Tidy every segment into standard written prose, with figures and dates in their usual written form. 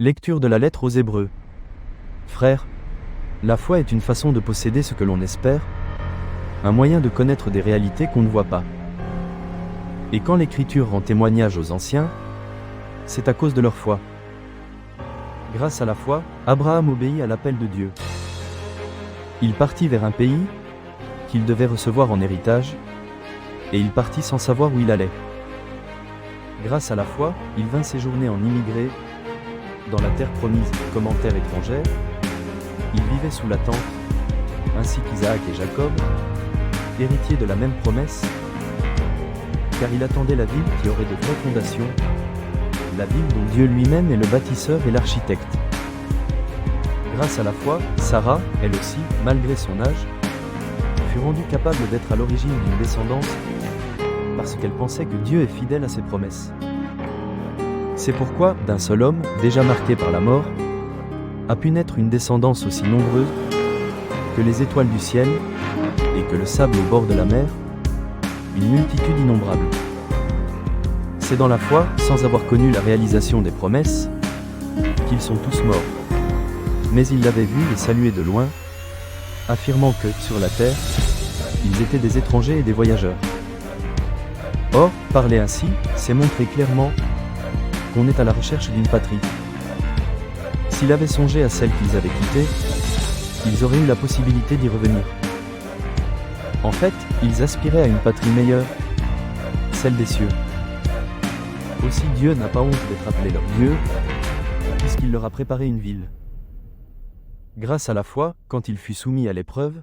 Lecture de la lettre aux Hébreux. Frères, la foi est une façon de posséder ce que l'on espère, un moyen de connaître des réalités qu'on ne voit pas. Et quand l'Écriture rend témoignage aux anciens, c'est à cause de leur foi. Grâce à la foi, Abraham obéit à l'appel de Dieu. Il partit vers un pays qu'il devait recevoir en héritage, et il partit sans savoir où il allait. Grâce à la foi, il vint séjourner en immigré dans la terre promise comme en terre étrangère. Il vivait sous la tente, ainsi qu'Isaac et Jacob, héritiers de la même promesse, car il attendait la ville qui aurait de vraies fondations, la ville dont Dieu lui-même est le bâtisseur et l'architecte. Grâce à la foi, Sarah, elle aussi, malgré son âge, fut rendue capable d'être à l'origine d'une descendance, parce qu'elle pensait que Dieu est fidèle à ses promesses. C'est pourquoi, d'un seul homme, déjà marqué par la mort, a pu naître une descendance aussi nombreuse que les étoiles du ciel et que le sable au bord de la mer, une multitude innombrable. C'est dans la foi, sans avoir connu la réalisation des promesses, qu'ils sont tous morts. Mais ils l'avaient vu et salué de loin, affirmant que, sur la terre, ils étaient des étrangers et des voyageurs. Or, parler ainsi, c'est montrer clairement qu'on est à la recherche d'une patrie. S'il avait songé à celle qu'ils avaient quittée, ils auraient eu la possibilité d'y revenir. En fait, ils aspiraient à une patrie meilleure, celle des cieux. Aussi Dieu n'a pas honte d'être appelé leur Dieu, puisqu'il leur a préparé une ville. Grâce à la foi, quand il fut soumis à l'épreuve,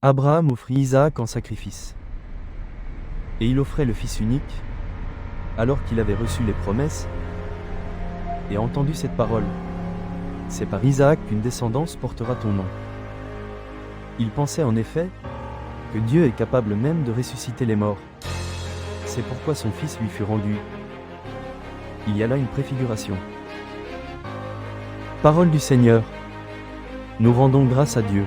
Abraham offrit Isaac en sacrifice. Et il offrait le Fils unique, alors qu'il avait reçu les promesses et entendu cette parole. C'est par Isaac qu'une descendance portera ton nom. Il pensait en effet que Dieu est capable même de ressusciter les morts. C'est pourquoi son fils lui fut rendu. Il y a là une préfiguration. Parole du Seigneur. Nous rendons grâce à Dieu.